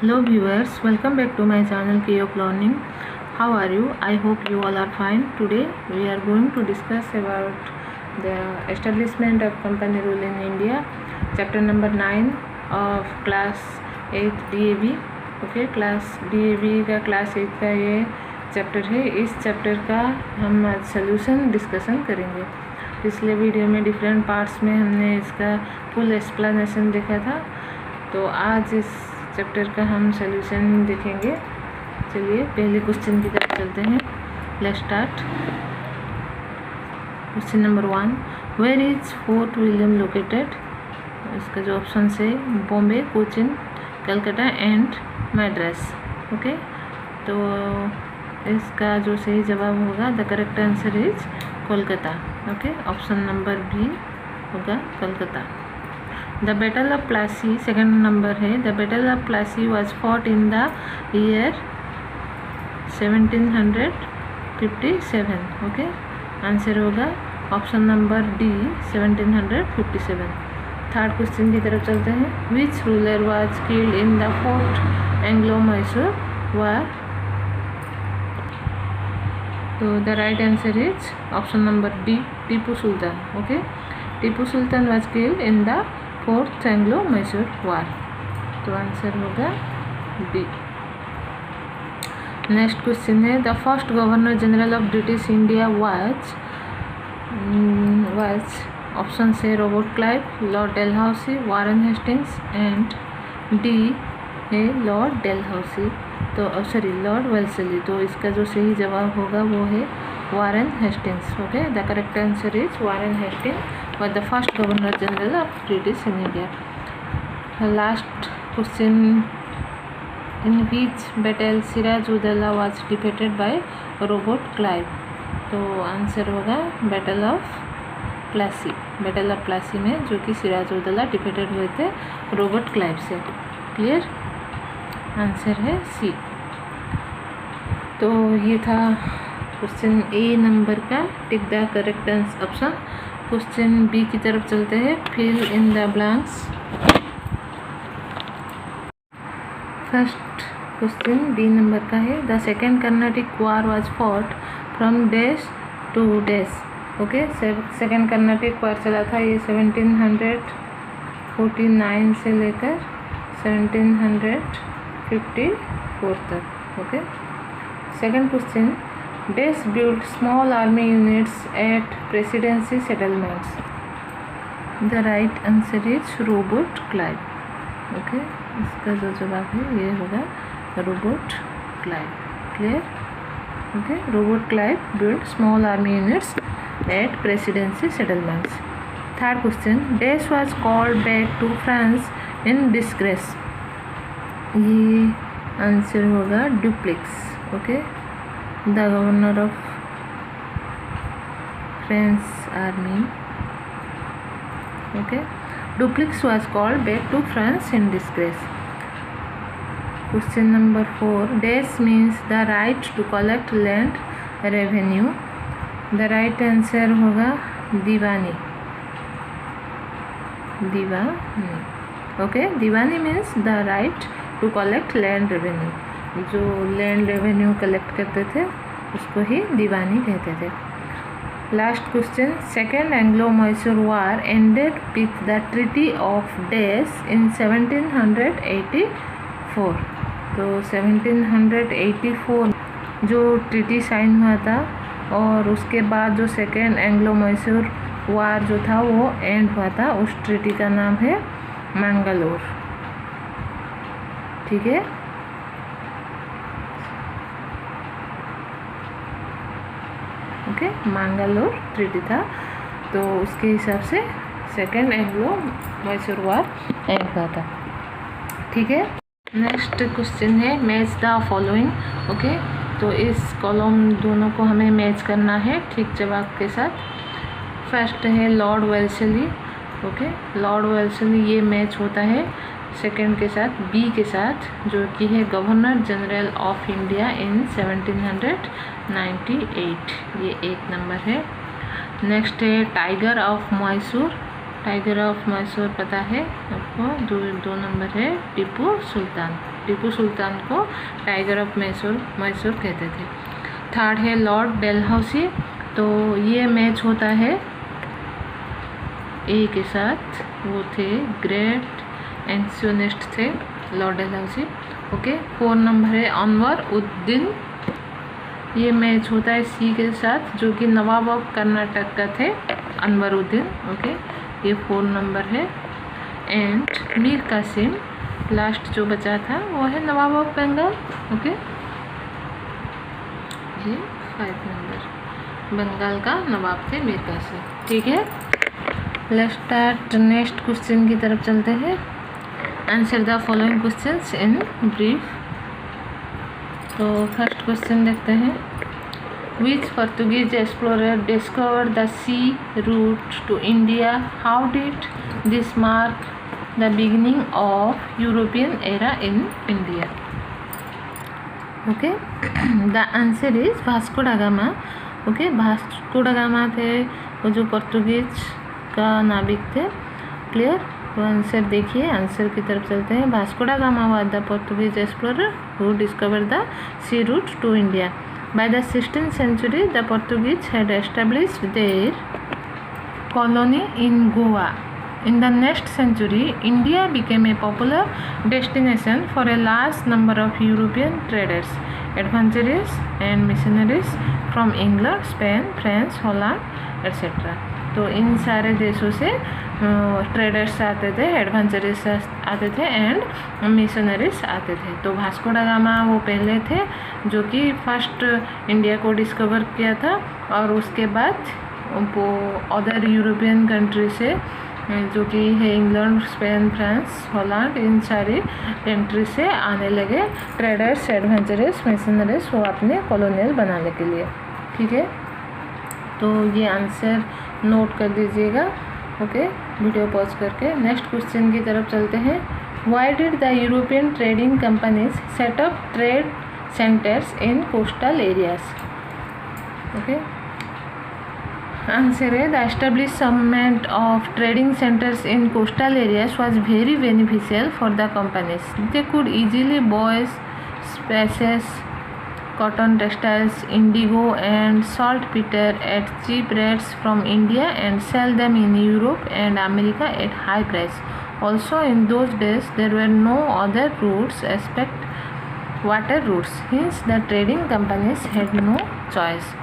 Hello viewers, welcome back to my channel Keyok Learning. How are you? I hope you all are fine. Today we are going to discuss about the establishment of company rule in India, chapter number 9 of class 8 DAV. Okay, class DAV का class 8 का ये chapter है। इस chapter का हम आज solution discussion करेंगे। पिछले वीडियो में डिफरेंट पार्ट्स में हमने इसका फुल एक्सप्लेनेशन देखा था, तो आज इस चैप्टर का हम सोल्यूशन देखेंगे। चलिए पहले क्वेश्चन की तरफ चलते हैं। Let's start. Question number 1, where is Fort William located? इसका जो ऑप्शन है बॉम्बे, कोचिन, कलकत्ता एंड मैड्रास। ओके, तो इसका जो सही जवाब होगा, the correct answer is Kolkata. Okay, option number B होगा Kolkata. The battle of Plassey, second number है, the battle of Plassey was fought in the year 1757। Okay, answer होगा option number D 1757। Third question की तरफ चलते हैं। Which ruler was killed in the fourth Anglo Mysore war? तो the right answer is option number D, Tipu Sultan. Okay, Tipu Sultan was killed in the fourth Anglo Mysore war. तो answer होगा B. Next question है, the first governor general of British India was option से Robert Clive, Lord Dalhousie, Warren Hastings and D है Lord Dalhousie. तो sorry Lord Wellesley. तो इसका जो सही जवाब होगा वो है Warren Hastings. Okay, the correct answer is Warren Hastings was the first governor general of British in India. Last question, in which battle Siraj-ud-Dawla was defeated by Robert Clive? तो answer होगा battle of Plassey. Battle of Plassey में जो कि Siraj-ud-Daulah defeated हुए थे Robert Clive से। Clear? Answer है C. तो ये था क्वेश्चन ए नंबर का, tick the correct option. Question B की तरफ चलते हैं। Fill in the blanks. First question B number का है, the second Carnatic war was fought from dash to dash. Okay, second Carnatic war चला था ये 1749 से लेकर 1754 तक। Okay, second question, Dash built small army units at presidency settlements. The right answer is Robert Clive. Okay, इसका जो जवाब है ये होगा Robert Clive. Clear? Okay, Robert Clive built small army units at presidency settlements. Third question, Dash was called back to France in disgrace. ये answer होगा Dupleix. Okay, the governor of French army. Okay, Dupleix was called back to France in disgrace. Question number 4, Dash means the right to collect land revenue. The right answer होगा दीवानी। दीवानी। Okay, Deewani means the right to collect land revenue. जो land revenue collect करते थे उसको ही दीवानी कहते थे। Last question, second Anglo Mysore war ended with the treaty of dash in 1784। तो 1784 जो treaty sign हुआ था, और उसके बाद जो सेकेंड एंग्लो मैसूर वार जो था वो एंड हुआ था। उस ट्रीटी का नाम है मैंगलोर। ठीक है, ओके, मैंगलोर ट्रीटी था, तो उसके हिसाब से second Anglo Mysore war and हुआ था। ठीक है, नेक्स्ट क्वेश्चन है, मैच द फॉलोइंग। ओके, तो इस कॉलम दोनों को हमें मैच करना है ठीक जवाब के साथ। फर्स्ट है Lord Wellesley. Okay, Lord Wellesley ये मैच होता है सेकेंड के साथ, बी के साथ, जो कि है governor general of India in 1798। ये एक नंबर है। नेक्स्ट है tiger of Mysore. Tiger of Mysore पता है आपको, दो नंबर है टीपू सुल्तान। टीपू सुल्तान को टाइगर ऑफ मैसूर कहते थे। थर्ड है लॉर्ड डेलहाउसी। तो ये मैच होता है ए के साथ, वो थे ग्रेट एंक्शनिस्ट थे लॉर्ड डेलहाउसी। ओके। 4 नंबर है अनवर उद्दीन। ये मैच होता है सी के साथ, जो कि नवाब ऑफ कर्नाटक का थे अनवर उद्दीन। ओके, ये 4 नंबर है। एंड मीर कासिम लास्ट जो बचा था वो है नवाब ऑफ बंगाल। ओके, ये 5 नंबर बंगाल का नवाब थे मीर कासिम। ठीक है, लेट्स स्टार्ट नेक्स्ट क्वेश्चन की तरफ चलते हैं। Answer the following questions in brief. तो फर्स्ट क्वेश्चन देखते हैं। Which Portuguese explorer discovered the sea route to India? How did this mark the beginning of European era in India? Okay, the answer is Vasco da Gama. Okay, Vasco da Gama थे वो जो पोर्तुगीज का नाविक थे। Clear? तो answer देखिए, answer की तरफ चलते हैं। Vasco da Gama was the Portuguese explorer who discovered the sea route to India. By the 16th century, the Portuguese had established their colony in Goa. In the next century, India became a popular destination for a large number of European traders, adventurers and missionaries from England, Spain, France, Holland, etc. तो इन सारे देशों से traders आते थे, adventurers आते थे and missionaries आते थे। तो वास्को दा गामा वो पहले थे जो कि फर्स्ट इंडिया को डिस्कवर किया था, और उसके बाद वो अदर यूरोपियन कंट्री से जो कि है इंग्लैंड, स्पेन, फ्रांस, हॉलैंड, इन सारी कंट्री से आने लगे ट्रेडर्स, एडवेंचरर्स, मिशनरीज वो अपने कॉलोनियल बनाने के लिए। ठीक है, तो ये आंसर नोट कर दीजिएगा। ओके, वीडियो पॉज करके नेक्स्ट क्वेश्चन की तरफ चलते हैं। Why did the European trading companies set up trade centres in coastal areas? Okay, answer है the establishment of trading centres in coastal areas was very beneficial for the companies. They could easily buy spices, cotton textiles, indigo and saltpeter at cheap rates from India and sell them in Europe and America at high price. Also in those days there were no other routes except water routes. Hence the trading companies had no choice.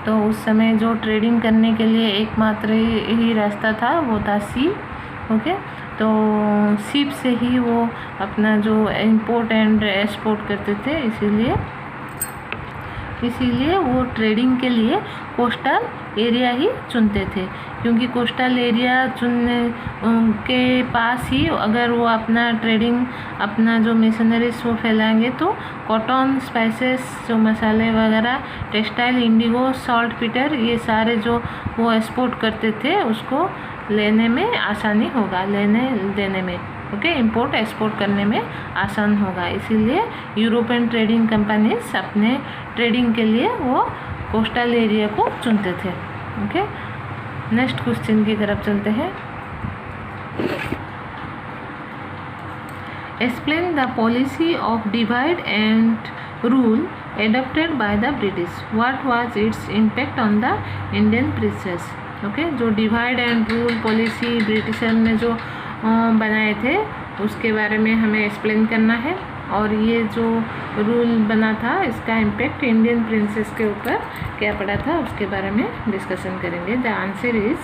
तो उस समय जो trading करने के लिए एकमात्र ही रास्ता था वो था सी। ओके, तो शिप से ही वो अपना जो इंपोर्ट एंड एक्सपोर्ट करते थे, इसीलिए वो ट्रेडिंग के लिए कोस्टल एरिया ही चुनते थे, क्योंकि कोस्टल एरिया चुनने के पास ही अगर वो अपना ट्रेडिंग, अपना जो मिशनरीज वो फैलाएंगे तो कॉटन, स्पाइसेस, जो मसाले वगैरह, टेक्सटाइल, इंडिगो, सॉल्ट पीटर, ये सारे जो वो एक्सपोर्ट करते थे उसको लेने में आसानी होगा, लेने देने में। ओके, इंपोर्ट एक्सपोर्ट करने में आसान होगा, इसीलिए यूरोपियन ट्रेडिंग कंपनीज अपने ट्रेडिंग के लिए वो कोस्टल एरिया को चुनते थे। ओके, नेक्स्ट क्वेश्चन की तरफ चलते हैं। Explain the policy of divide and rule adopted by the British. What was its impact on the Indian princes? Okay, जो divide and rule policy Britisher ने जो बनाए थे उसके बारे में हमें एक्सप्लेन करना है, और ये जो रूल बना था इसका इम्पैक्ट इंडियन प्रिंसेस के ऊपर क्या पड़ा था उसके बारे में डिस्कशन करेंगे। The answer is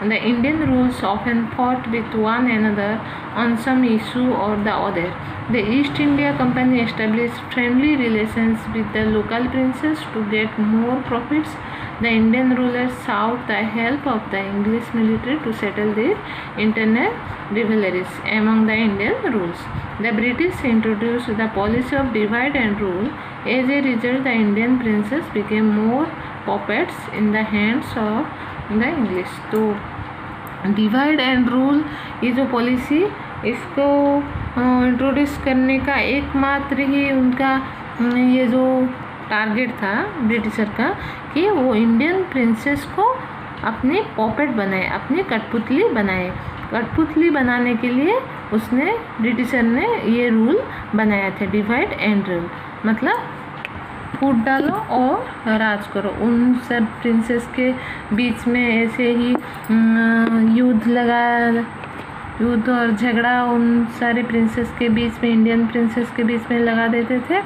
the Indian rules often fought with one another on some issue और the other. The East India Company established friendly relations with the local princes to get more profits. The Indian rulers sought the help of the English military to settle their internal rivalries among the Indian rules. The British introduced the policy of divide and rule. As a result, the Indian princes became more puppets in the hands of the English. तो divide and rule ये जो policy, इसको introduce करने का एकमात्र ही उनका ये जो टारगेट था ब्रिटिशर का कि वो इंडियन प्रिंसेस को अपने पॉपेट बनाए, अपनी कठपुतली बनाए। कठपुतली बनाने के लिए उसने ब्रिटिशर ने ये रूल बनाया था, डिवाइड एंड रूल, मतलब फूट डालो और राज करो। उन सब प्रिंसेस के बीच में ऐसे ही युद्ध और झगड़ा उन सारे प्रिंसेस के बीच में, इंडियन प्रिंसेस के बीच में लगा देते थे।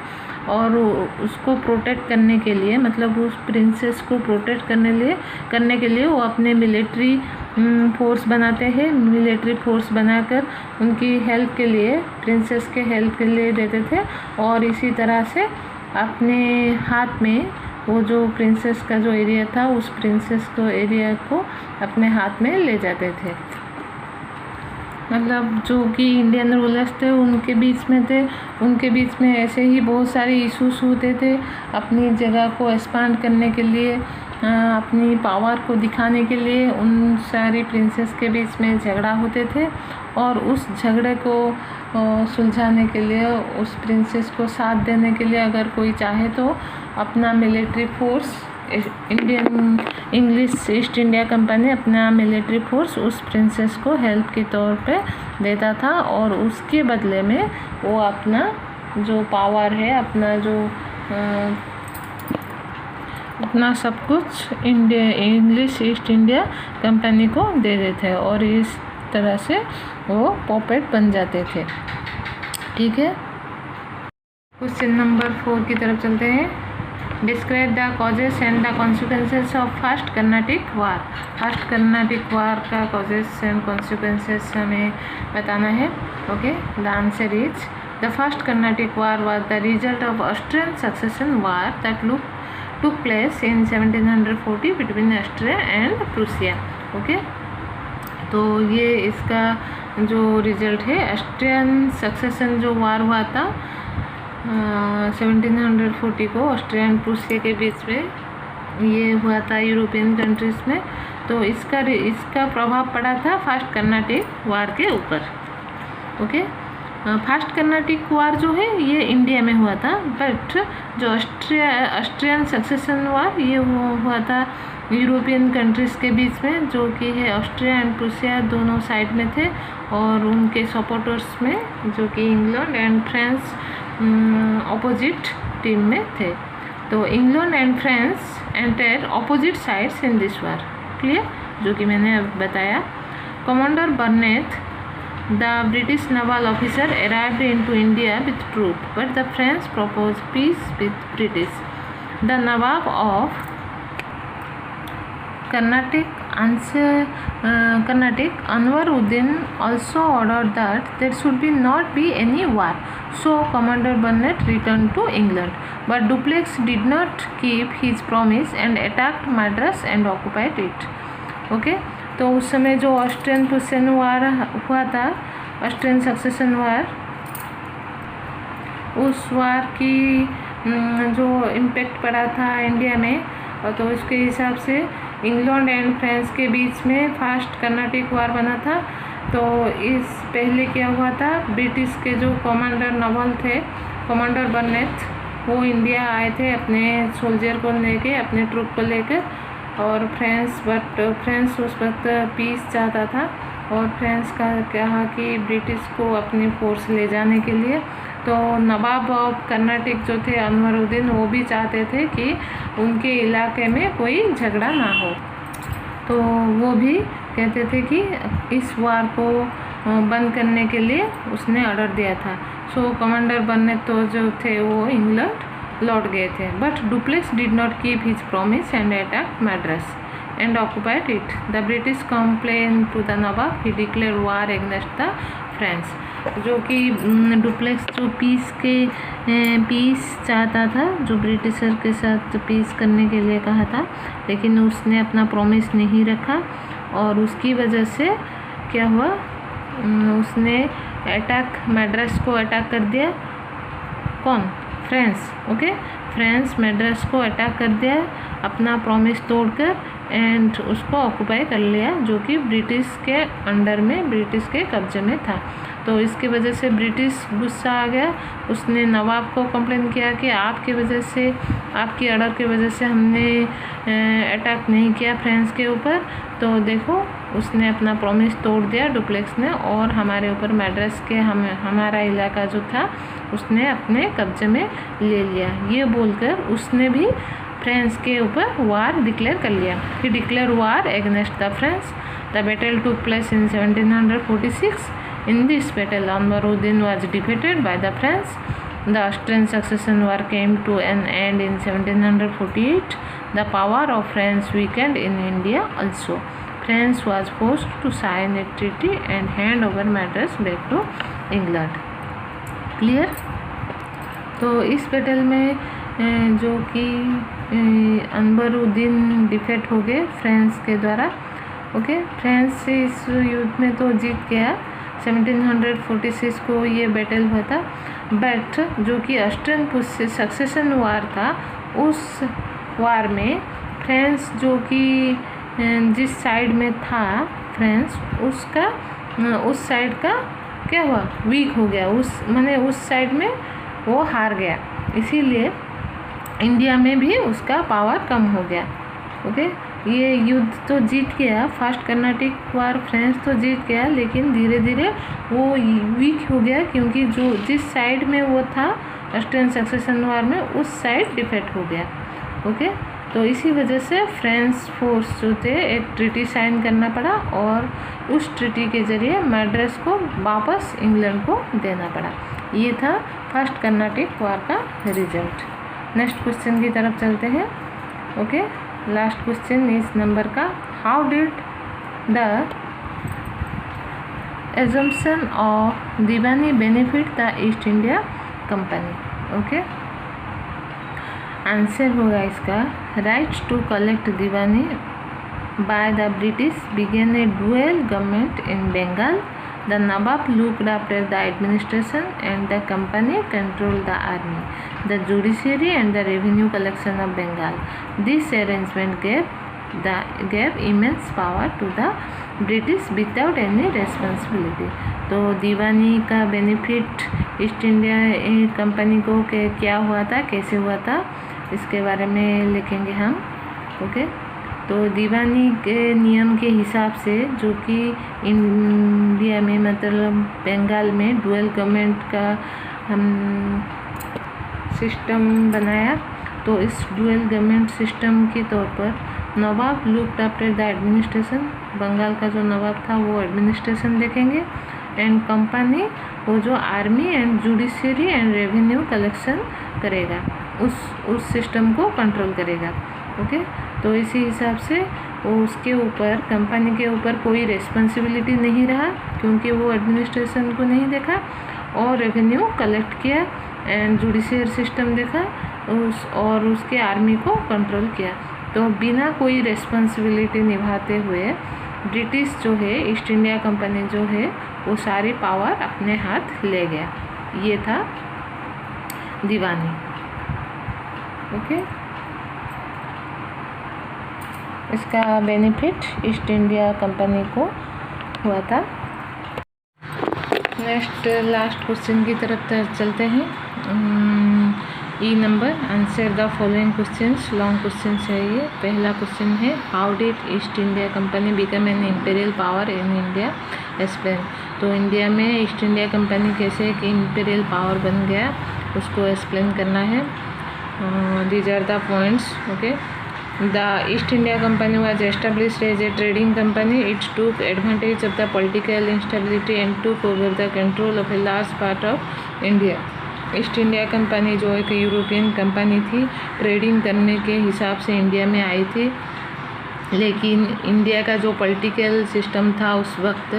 और उसको प्रोटेक्ट करने के लिए, मतलब उस प्रिंसेस को प्रोटेक्ट करने के लिए वो अपने मिलिट्री फोर्स बनाते हैं। मिलिट्री फोर्स बनाकर उनकी हेल्प के लिए, प्रिंसेस के हेल्प के लिए देते थे। और इसी तरह से अपने हाथ में वो जो प्रिंसेस का जो एरिया था, उस प्रिंसेस को एरिया को अपने हाथ में ले जाते थे। मतलब जो कि इंडियन रूलर्स थे उनके बीच में थे, उनके बीच में ऐसे ही बहुत सारे इशूज़ होते थे। अपनी जगह को एक्सपांड करने के लिए, अपनी पावर को दिखाने के लिए उन सारी प्रिंसेस के बीच में झगड़ा होते थे। और उस झगड़े को सुलझाने के लिए, उस प्रिंसेस को साथ देने के लिए अगर कोई चाहे तो अपना military force, English east India company अपना मिलिट्री फोर्स उस प्रिंसेस को हेल्प के तौर पे देता था। और उसके बदले में वो अपना जो पावर है, अपना सब कुछ इंग्लिश ईस्ट इंडिया कंपनी को दे देते हैं। और इस तरह से वो पॉपेट बन जाते थे। ठीक है, क्वेश्चन नंबर 4 की तरफ चलते हैं। Describe the causes and the consequences of first Carnatic war. First Carnatic war का कॉजेस एंड कॉन्सिक्वेंसेस हमें बताना है। Okay, the answer is the first Carnatic war was the result of Austrian succession war that took place in 1740 between Austria and Prussia. Okay, तो ये इसका जो result है, Austrian succession जो वार हुआ था 1740 को ऑस्ट्रिया एंड प्रूसिया के बीच में ये हुआ था यूरोपियन कंट्रीज़ में। तो इसका प्रभाव पड़ा था फर्स्ट कर्नाटिक वार के ऊपर। ओके, फर्स्ट कर्नाटिक वार जो है ये इंडिया में हुआ था, बट जो ऑस्ट्रियन सक्सेशन वार ये हुआ था यूरोपियन कंट्रीज़ के बीच में, जो कि है ऑस्ट्रिया एंड प्रूसिया दोनों साइड में थे। और उनके सपोर्टर्स में जो कि England and France opposite team में थे। तो England and France enter opposite sides in this war. Clear, जो कि मैंने अब बताया। Commander बर्नेट, the British naval officer, arrived into India with troops, but the French proposed peace with British. The Nawab of Carnatic, Anwar Uddin, also ordered that there should not be any war. So Commander Burnett returned to England, but Dupleix did not keep his promise and attacked Madras and occupied it. Okay, तो उस समय जो Austrian Prussian वार हुआ था, Austrian succession वार, उस वार की जो impact पड़ा था इंडिया में, और तो उसके हिसाब से इंग्लैंड एंड फ्रांस के बीच में फर्स्ट कर्नाटिक वार बना था। तो इस पहले क्या हुआ था, ब्रिटिश के जो कमांडर नवल थे, कमांडर बर्नेट, वो इंडिया आए थे अपने सोल्जर को लेके, अपने ट्रूप को लेकर। और फ्रांस उस वक्त पीस चाहता था, और फ्रांस का कहा कि ब्रिटिश को अपनी फोर्स ले जाने के लिए। तो नवाब ऑफ कर्नाटिक जो थे अनवरुद्दीन, वो भी चाहते थे कि उनके इलाके में कोई झगड़ा ना हो। तो वो भी कहते थे कि इस वार को बंद करने के लिए उसने ऑर्डर दिया था। सो कमांडर बर्नेट तो जो थे वो इंग्लैंड लौट गए थे, but Dupleix did not keep his promise and attack Madras and occupied it. The British complain to the nawab, he declare war against the France. जो कि डुप्लेक्स जो पीस चाहता था, जो ब्रिटिशर के साथ पीस करने के लिए कहा था, लेकिन उसने अपना प्रॉमिस नहीं रखा। और उसकी वजह से क्या हुआ, उसने मैड्रास को अटैक कर दिया। कौन? फ्रांस। ओके, फ्रांस मैड्रास को अटैक कर दिया अपना प्रॉमिस तोड़कर, एंड उसको ऑक्युपाई कर लिया, जो कि ब्रिटिश के अंडर में, ब्रिटिश के कब्जे में था। तो इसकी वजह से ब्रिटिश गुस्सा आ गया। उसने नवाब को कंप्लेन किया कि आपकी वजह से आपकी ऑर्डर की वजह से हमने अटैक नहीं किया फ्रांस के ऊपर, तो देखो उसने अपना प्रॉमिस तोड़ दिया डुप्लेक्स ने, और हमारे ऊपर मैड्रास के हमारा इलाका जो था उसने अपने कब्जे में ले लिया। ये बोलकर उसने भी फ्रांस के ऊपर वार डिक्लेयर कर लिया। He declare war against the France. The battle took place in 1746। In this battle, Anwaruddin was defeated by the France. The Austrian Succession War came to an end in 1748. The power of France weakened in India also. France was forced to sign a treaty and hand over Madras back to England. Clear? तो इस battle में जो कि Anwaruddin defeat हो गए France के द्वारा। Okay, France इस युद्ध में तो जीत गया। 1746 को ये बैटल हुआ था, बट जो कि ऑस्ट्रियन सक्सेशन वार था, उस वार में फ्रांस जो कि जिस साइड में था फ्रांस, उसका उस साइड का क्या हुआ, वीक हो गया। उस साइड में वो हार गया, इसीलिए इंडिया में भी उसका पावर कम हो गया। ओके, ये युद्ध तो जीत गया, फर्स्ट कर्नाटिक वार फ्रांस तो जीत गया, लेकिन धीरे धीरे वो वीक हो गया, क्योंकि जिस साइड में वो था ऑस्ट्रियन सक्सेशन वार में, उस साइड डिफेक्ट हो गया। ओके, तो इसी वजह से फ्रांस फोर्स जो थे एक ट्रीटी साइन करना पड़ा, और उस ट्रीटी के ज़रिए मैड्रास को वापस इंग्लैंड को देना पड़ा। ये था फर्स्ट कर्नाटिक वार का रिजल्ट। नेक्स्ट क्वेश्चन की तरफ चलते हैं। ओके, लास्ट क्वेश्चन इस नंबर का, how did the assumption of Diwani benefit the East India Company. Okay, answer होगा इसका, rights to collect Diwani by the British began a dual government in Bengal. The Nawab looked after the administration and the company controlled the army, the judiciary and the revenue collection of Bengal. This arrangement gave immense power to the British without any responsibility. तो दीवानी का benefit east India company को क्या हुआ था, कैसे हुआ था, इसके बारे में लिखेंगे हम। ओके, तो दीवानी के नियम के हिसाब से जो कि इंडिया में मतलब बंगाल में डुअल गवर्नमेंट का हम सिस्टम बनाया, तो इस डुअल गवर्नमेंट सिस्टम के तौर पर nawab looked after the administration, Bengal का जो नवाब था वो एडमिनिस्ट्रेशन देखेंगे, एंड कंपनी वो जो army and judiciary and revenue collection करेगा, उस सिस्टम को कंट्रोल करेगा। ओके, तो इसी हिसाब से उसके ऊपर कंपनी के ऊपर कोई रिस्पॉन्सिबिलिटी नहीं रहा, क्योंकि वो एडमिनिस्ट्रेशन को नहीं देखा, और रेवेन्यू कलेक्ट किया एंड जुडिशियल सिस्टम देखा, और उसके आर्मी को कंट्रोल किया। तो बिना कोई रिस्पॉन्सिबिलिटी निभाते हुए ब्रिटिश जो है, ईस्ट इंडिया कंपनी जो है, वो सारी पावर अपने हाथ ले गया। ये था दीवानी। ओके, इसका बेनिफिट ईस्ट इंडिया कंपनी को हुआ था। नेक्स्ट लास्ट क्वेश्चन की तरफ चलते हैं। E number, answer the following questions. Long question है ये। पहला क्वेश्चन है, how did East India Company become an imperial power in India, explain. तो इंडिया में ईस्ट इंडिया कंपनी कैसे एक इम्पीरियल पावर बन गया, उसको एक्सप्लेन करना है। These are the points. Okay, The East India Company was established as a trading company. It took advantage of the political instability and took over the control of a large part of India. East India company जो एक European company थी, trading करने के हिसाब से India में आई थी, लेकिन इंडिया का जो पॉलिटिकल सिस्टम था उस वक्त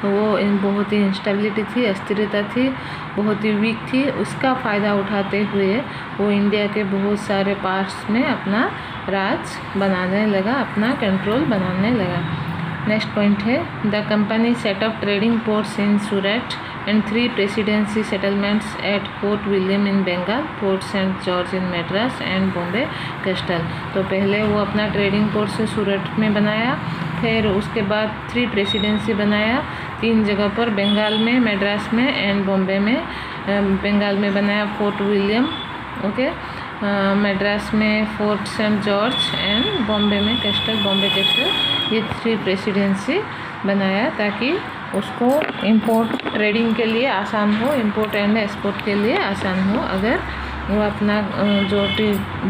वो बहुत ही इंस्टेबिलिटी थी, अस्थिरता थी, बहुत ही वीक थी। उसका फ़ायदा उठाते हुए वो इंडिया के बहुत सारे पार्ट्स में अपना राज बनाने लगा, अपना कंट्रोल बनाने लगा। नेक्स्ट पॉइंट है, the company set up trading ports in Surat and 3 presidency settlements at Fort William in Bengal, Fort Saint George in Madras and Bombay Castle. तो पहले वो अपना ट्रेडिंग पोर्ट से सूरत में बनाया, फिर उसके बाद 3 प्रेसिडेंसी बनाया 3 जगह पर, बंगाल में, मद्रास में एंड बॉम्बे में। बंगाल में बनाया फोर्ट विलियम, ओके, मद्रास में Fort Saint George and Bombay में बॉम्बे कैस्टल, ये 3 प्रेसिडेंसी बनाया ताकि उसको इंपोर्ट ट्रेडिंग के लिए आसान हो, इंपोर्ट एंड एक्सपोर्ट के लिए आसान हो अगर वो अपना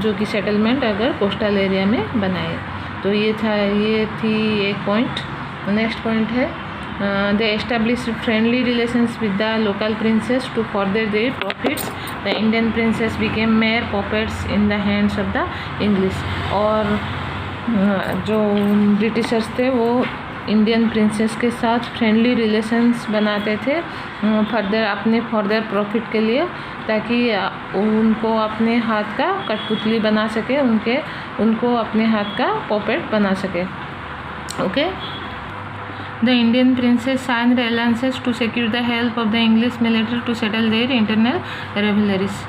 जो कि सेटलमेंट अगर कोस्टल एरिया में बनाए। तो ये थी एक पॉइंट। नेक्स्ट पॉइंट है they established friendly relations with the local princes to further their profits. The Indian princes became mere puppets in the hands of the English. और जो ब्रिटिशर्स थे वो इंडियन प्रिंसेस के साथ फ्रेंडली रिलेशंस बनाते थे further profit के लिए, ताकि उनको अपने हाथ का कठपुतली बना सके, उनको अपने हाथ का पॉपेट बना सके। Okay. The Indian princes signed alliances to secure the help of the English military to settle their internal rivalries.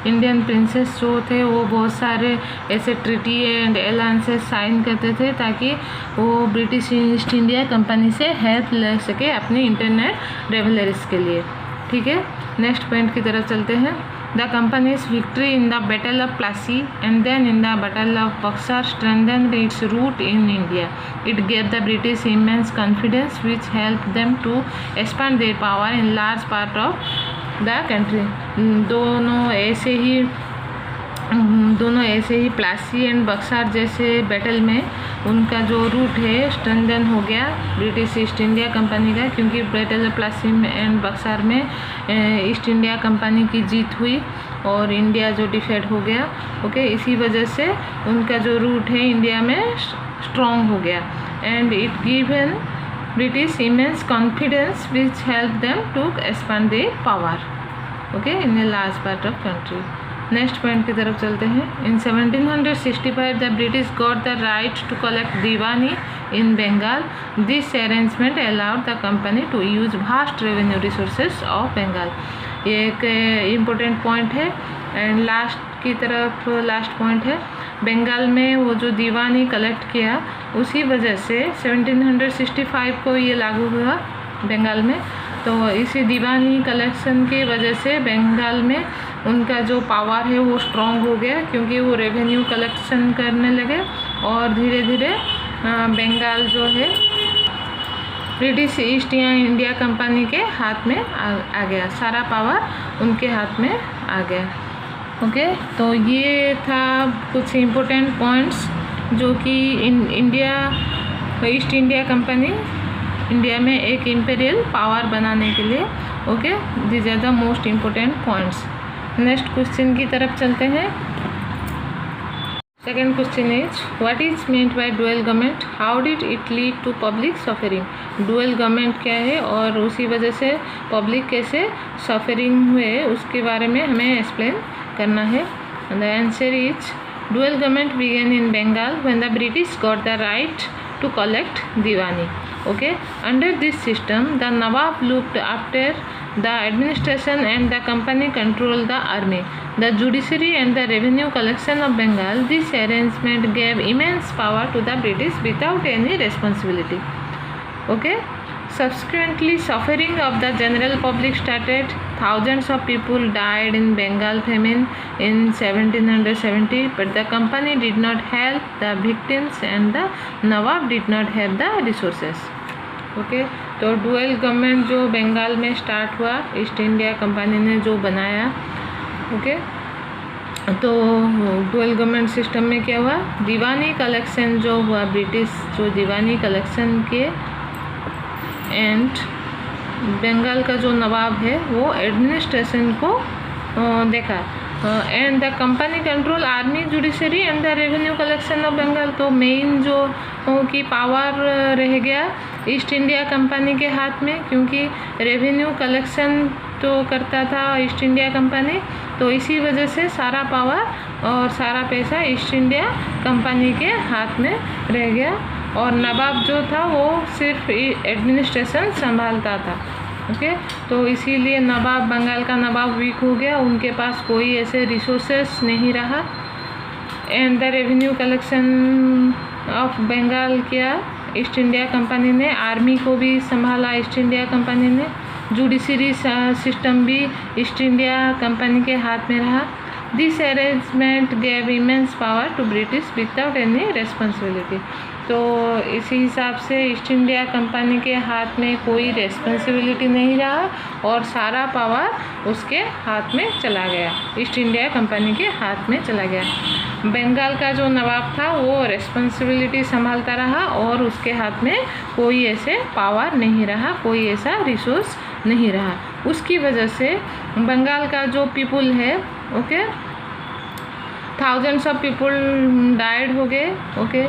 Indian princess जो थे वो बहुत सारे ऐसे ट्रिटी एंड अलायंसेस साइन करते थे ताकि वो ब्रिटिश ईस्ट इंडिया कंपनी से हेल्प ले सके अपने इंटरनल रिवलरीज के लिए। ठीक है, नेक्स्ट पॉइंट की तरफ चलते हैं। The company's victory in the Battle of Plassey and then in the Battle of Buxar strengthened its root in India. It gave the British immense confidence, which helped them to expand their power in large part of the country. दोनों ऐसे ही Plassey and Berkshire जैसे battle में उनका जो root है strengthen हो गया British East India Company का, क्योंकि battle of Plassey and Berkshire में ईस्ट इंडिया कंपनी की जीत हुई और इंडिया जो डिफेट हो गया। ओके, इसी वजह से उनका जो रूट है इंडिया में स्ट्रॉन्ग हो गया and it given British immense confidence which help them to expand their power okay in a large part of country. Next point की तरफ चलते हैं। In 1765 the British got the right to collect Diwani in Bengal. This arrangement allowed the company to use vast revenue resources of Bengal. ये एक important point है and last point है। बंगाल में वो जो दीवानी कलेक्ट किया उसी वजह से 1765 को ये लागू हुआ बंगाल में। तो इसी दीवानी कलेक्शन की वजह से बंगाल में उनका जो पावर है वो स्ट्रॉन्ग हो गया, क्योंकि वो रेवेन्यू कलेक्शन करने लगे और धीरे धीरे बंगाल जो है ब्रिटिश ईस्ट इंडिया कंपनी के हाथ में आ गया, सारा पावर उनके हाथ में आ गया। ओके, तो ये था कुछ इम्पोर्टेंट पॉइंट्स जो कि ईस्ट इंडिया कंपनी इंडिया में एक इम्पेरियल पावर बनाने के लिए। Okay, these are the most important points. Next question की तरफ चलते हैं। Second question is what is meant by dual government, how did it lead to public suffering. Dual government क्या है और उसी वजह से पब्लिक कैसे सफरिंग हुए उसके बारे में हमें एक्सप्लेन करना है। The answer is dual government began in Bengal when the British got the right to collect Diwani. Okay, under this system the Nawab looked after the administration and the company controlled the army, the judiciary and the revenue collection of Bengal. This arrangement gave immense power to the British without any responsibility. Okay, subsequently suffering of the general public started. Thousands of people died in Bengal famine in 1770, but the company did not help the victims and the Nawab did not have the resources. Okay, तो dual government जो बंगाल में start हुआ east India Company ने जो बनाया। Okay, तो dual government system में क्या हुआ, दीवानी कलेक्शन जो हुआ, ब्रिटिश जो दीवानी कलेक्शन किए एंड बंगाल का जो नवाब है वो एडमिनिस्ट्रेशन को देखा and the company control army judiciary and the revenue collection of Bengal. तो मेन जो की पावर रह गया ईस्ट इंडिया कंपनी के हाथ में, क्योंकि रेवेन्यू कलेक्शन तो करता था ईस्ट इंडिया कंपनी, तो इसी वजह से सारा पावर और सारा पैसा ईस्ट इंडिया कंपनी के हाथ में रह गया और नवाब जो था वो सिर्फ एडमिनिस्ट्रेशन संभालता था। ओके, तो इसीलिए नवाब बंगाल का नवाब वीक हो गया, उनके पास कोई ऐसे रिसोर्सेस नहीं रहा and the revenue collection of Bengal किया ईस्ट इंडिया कंपनी ने, आर्मी को भी संभाला ईस्ट इंडिया कंपनी ने, जुडिशरी सिस्टम भी ईस्ट इंडिया कंपनी के हाथ में रहा। This arrangement gave immense power to British without any responsibility. तो इसी हिसाब से ईस्ट इंडिया कंपनी के हाथ में कोई रेस्पॉन्सिबिलिटी नहीं रहा और सारा पावर उसके हाथ में चला गया, ईस्ट इंडिया कंपनी के हाथ में चला गया। बंगाल का जो नवाब था वो रेस्पॉन्सिबिलिटी संभालता रहा और उसके हाथ में कोई ऐसे पावर नहीं रहा, कोई ऐसा रिसोर्स नहीं रहा। उसकी वजह से बंगाल का जो पीपुल है, okay, thousands of people died हो गए। ओके,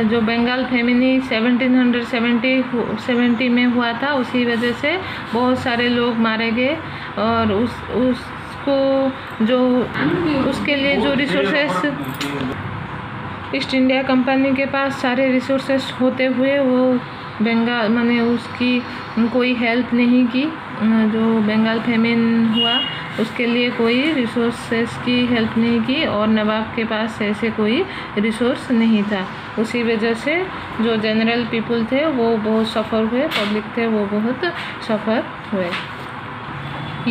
जो बंगाल फेमिनी 1770 में हुआ था, उसी वजह से बहुत सारे लोग मारे गए और उसको जो उसके लिए जो रिसोर्सेस ईस्ट इंडिया कंपनी के पास सारे रिसोर्सेस होते हुए वो बंगाल माने उसकी कोई हेल्प नहीं की। जो बंगाल फेमिन हुआ उसके लिए कोई रिसोर्सेस की हेल्प नहीं की और नवाब के पास ऐसे कोई रिसोर्स नहीं था। उसी वजह से जो जनरल पीपल थे वो बहुत सफ़र हुए, पब्लिक थे वो बहुत सफ़र हुए।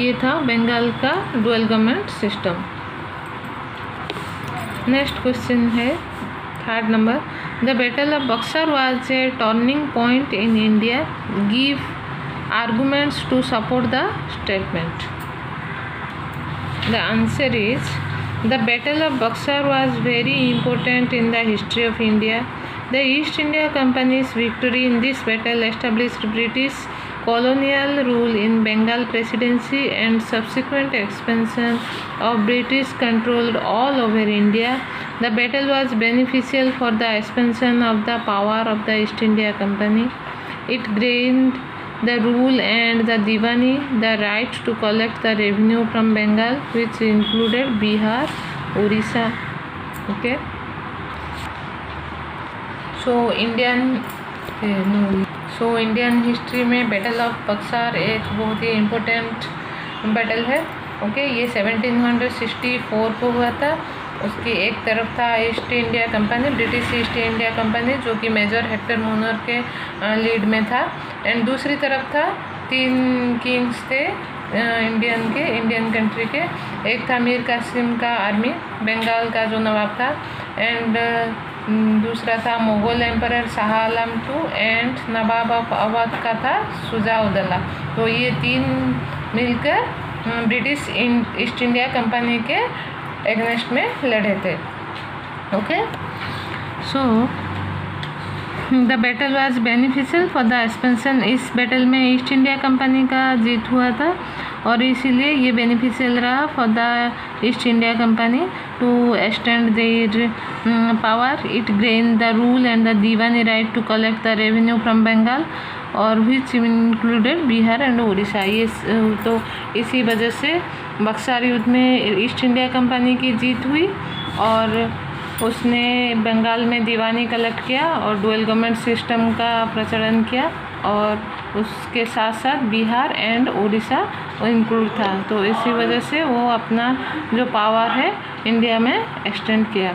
ये था बंगाल का dual government system. Next question है 3rd number. The battle of Buxar was a turning point in India. Give arguments to support the statement. The answer is the Battle of Buxar was very important in the history of India. The East India Company's victory in this battle established British colonial rule in Bengal Presidency and subsequent expansion of British control all over India. The battle was beneficial for the expansion of the power of the East India Company. It gained the rule and the Diwani, the right to collect the revenue from Bengal, which included Bihar, Orissa. Okay. So Indian history में battle of Buxar एक बहुत ही important battle है। Okay, ये 1764 को हुआ था। उसकी एक तरफ था east India company, British East India company, जो कि मेजर हेक्टर मोनर के लीड में था, एंड दूसरी तरफ था 3 किंग्स थे इंडियन कंट्री के। एक था मीर कासिम का आर्मी, बंगाल का जो नवाब था, एंड दूसरा था Mughal emperor Shah Alam II and Nawab of Awadh का था शुजा-उद-दौला। तो ये 3 मिलकर ब्रिटिश ईस्ट इंडिया कंपनी के एगेंस्ट में लड़े थे। Okay, so the battle was beneficial for the expansion. इस बैटल में ईस्ट इंडिया कंपनी का जीत हुआ था और इसीलिए ये बेनिफिशियल रहा for the East India Company to extend their power. It gain the rule and the Diwani right to collect the revenue from Bengal और which included Bihar and Orissa. ये तो इसी वजह से बक्सर युद्ध में ईस्ट इंडिया कंपनी की जीत हुई और उसने बंगाल में दीवानी कलेक्ट किया और डुअल गवर्नमेंट सिस्टम का प्रचलन किया और उसके साथ साथ बिहार एंड उड़ीसा इंक्लूड था। तो इसी वजह से वो अपना जो पावर है इंडिया में एक्सटेंड किया।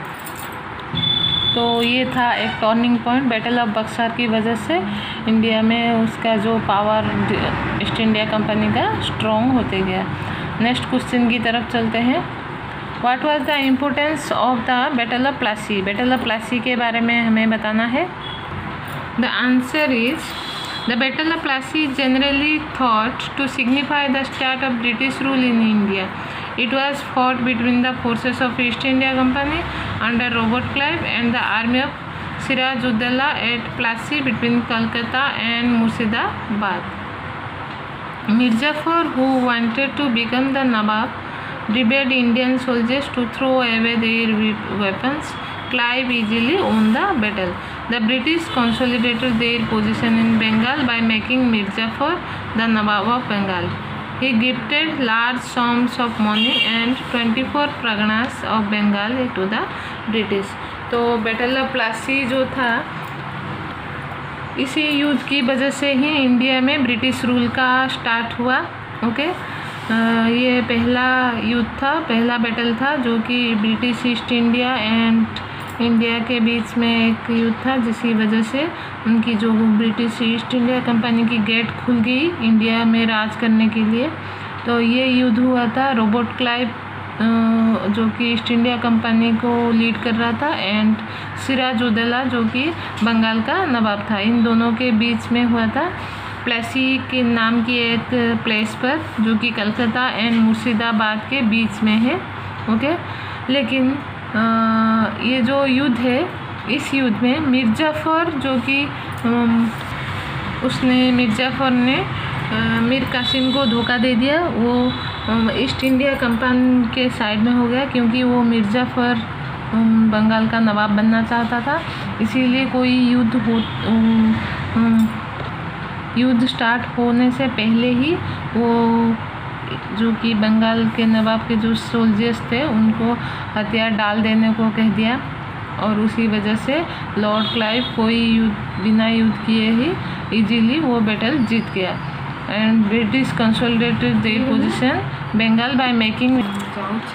तो ये था एक turning point battle of Buxar की वजह से इंडिया में उसका जो पावर ईस्ट इंडिया कंपनी का स्ट्रॉन्ग होते गया। नेक्स्ट क्वेश्चन की तरफ चलते हैं। What was the importance of the battle of Plassey. Battle of Plassey के बारे में हमें बताना है। The answer is the battle of Plassey is generally thought to signify the start of British rule in India. It was fought between the forces of East India Company under Robert Clive and the army of Siraj-ud-Dowla at Plassey between Calcutta and Murshidabad. Mirzapur, who wanted to become the Nawab, bribed Indian soldiers to throw away their weapons. Clive easily won the battle. The British consolidated their position in Bengal by making Mirzapur the Nawab of Bengal. He gifted large sums of money and 24 parganas of Bengal to the British. तो battle of Plassey जो था, इसी युद्ध की वजह से ही India में British rule का स्टार्ट हुआ। ओके, ये पहला युद्ध था, पहला बैटल था जो कि British East India and India के बीच में एक युद्ध था, जिसकी वजह से उनकी जो ब्रिटिश ईस्ट इंडिया कंपनी की गेट खुल गई इंडिया में राज करने के लिए। तो ये युद्ध हुआ था। रॉबर्ट क्लाइव जो कि ईस्ट इंडिया कंपनी को लीड कर रहा था, एंड सिराजुद्दौला जो कि बंगाल का नवाब था, इन दोनों के बीच में हुआ था प्लासी के नाम की एक प्लेस पर, जो कि कलकत्ता एंड मुर्शिदाबाद के बीच में है। ओके, लेकिन ये जो युद्ध है, इस युद्ध में मिर्ज़ाफ़र जो कि मिर्ज़ाफ़र ने मीर कासिम को धोखा दे दिया। वो ईस्ट इंडिया कंपनी के साइड में हो गया, क्योंकि वो मिर्ज़ाफ़र बंगाल का नवाब बनना चाहता था। इसीलिए कोई युद्ध स्टार्ट होने से पहले ही वो जो कि बंगाल के नवाब के जो सोल्जर्स थे उनको हथियार डाल देने को कह दिया, और उसी वजह से लॉर्ड क्लाइव बिना युद्ध किए ही इजीली वो बैटल जीत गया। And British consolidated their position Bengal by making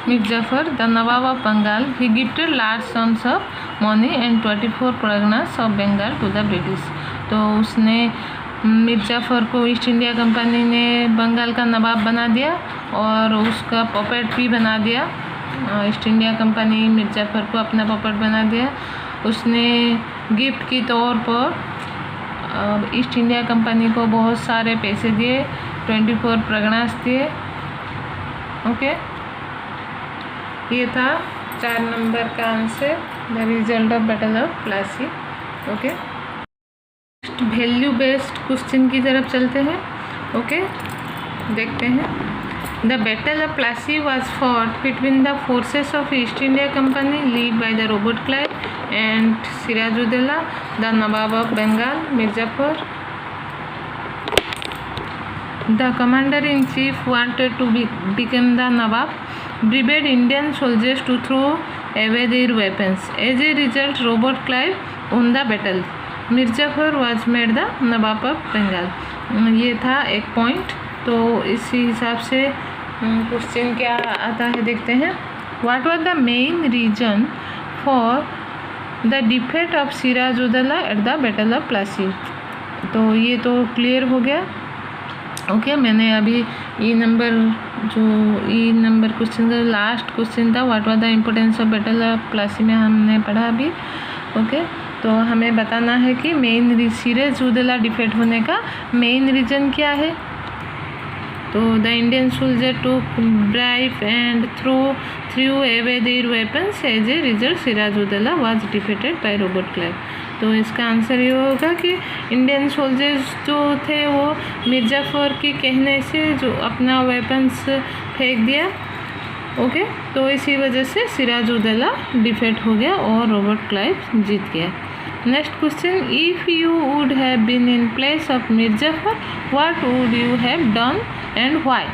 Mir Jafar the Nawab of Bengal. He gifted large sums of money and 24 Parganas of Bengal to the British. तो उसने मिर्ज़ाफ़र को ईस्ट इंडिया कंपनी ने बंगाल का नवाब बना दिया और उसका पपेट भी बना दिया। ईस्ट इंडिया कंपनी मिर्ज़ाफ़र को अपना पपेट बना दिया। उसने गिफ्ट के तौर पर ईस्ट इंडिया कंपनी को बहुत सारे पैसे दिए, 24 परगनास दिए। ओके, ये था 4 नंबर का answer, the result of battle of Plassey. Okay, value based question की तरफ चलते हैं। ओके, देखते हैं। The battle of Plassey was fought between the forces of East India Company lead by the Robert Clive and Siraj-ud-Daulah the Nawab of Bengal Mir Jafar. The commander-in-chief wanted to become the Nawab, bribed Indian soldiers to throw away their weapons. As a result, Robert Clive won the battle. Mir Jafar was made the Nawab of Bengal. ये था एक point. तो इसी हिसाब से question क्या आता है, देखते हैं। What was the main reason for the defeat of Siraj-ud-Daulah at the battle of Plassey? तो ये तो क्लियर हो गया। ओके, मैंने अभी ई नंबर क्वेश्चन का लास्ट क्वेश्चन था, what was the importance of battle of Plassey में हमने पढ़ा अभी। ओके, तो हमें बताना है कि सिराजुद्दौला डिफीट होने का मेन रीज़न क्या है। तो the Indian soldier took bribe and threw away their weapons, as a result Siraj-ud-Daulah was defeated by Robert Clive. तो इसका आंसर ये होगा कि इंडियन सोल्जर्स जो थे वो मिर्ज़ाफ़र के कहने से जो अपना वेपन्स फेंक दिया। ओके, तो इसी वजह से सिराजुद्दौला डिफीट हो गया और रॉबर्ट क्लाइव जीत गया। Next question, if you would have been in place of Mir Jafar what would you have done and why?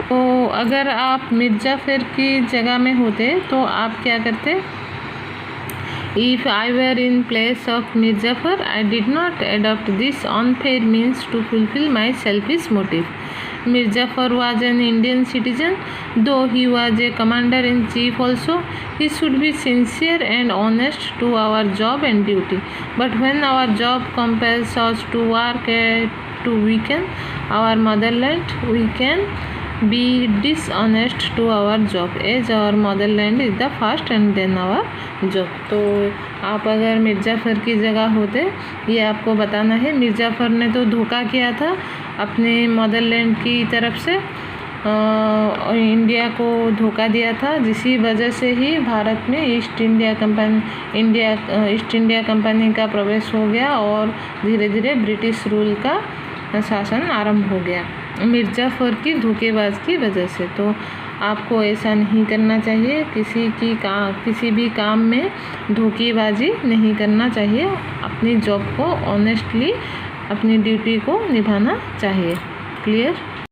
तो अगर आप मिर्ज़ाफ़र की जगह में होते तो आप क्या करते? If I were in place of Mirzafar, I did not adopt this unfair means to fulfill my selfish motive. Mirzafar was an Indian citizen, though he was a commander-in-chief also. He should be sincere and honest to our job and duty. But when our job compels us to work to weaken our motherland, we can be dishonest to our job, as our motherland is the first and then our job. तो आप अगर मिर्ज़ाफ़र की जगह होते, ये आपको बताना है। मिर्ज़ाफ़र ने तो धोखा किया था अपने मदरलैंड की तरफ से, इंडिया को धोखा दिया था, जिसी वजह से ही भारत में ईस्ट इंडिया कंपनी का प्रवेश हो गया और धीरे धीरे ब्रिटिश रूल का शासन आरंभ हो गया मिर्ज़ाफ़र की धोखेबाज की वजह से। तो आपको ऐसा नहीं करना चाहिए, किसी भी काम में धोखेबाजी नहीं करना चाहिए, अपनी जॉब को ऑनेस्टली अपनी ड्यूटी को निभाना चाहिए। क्लियर?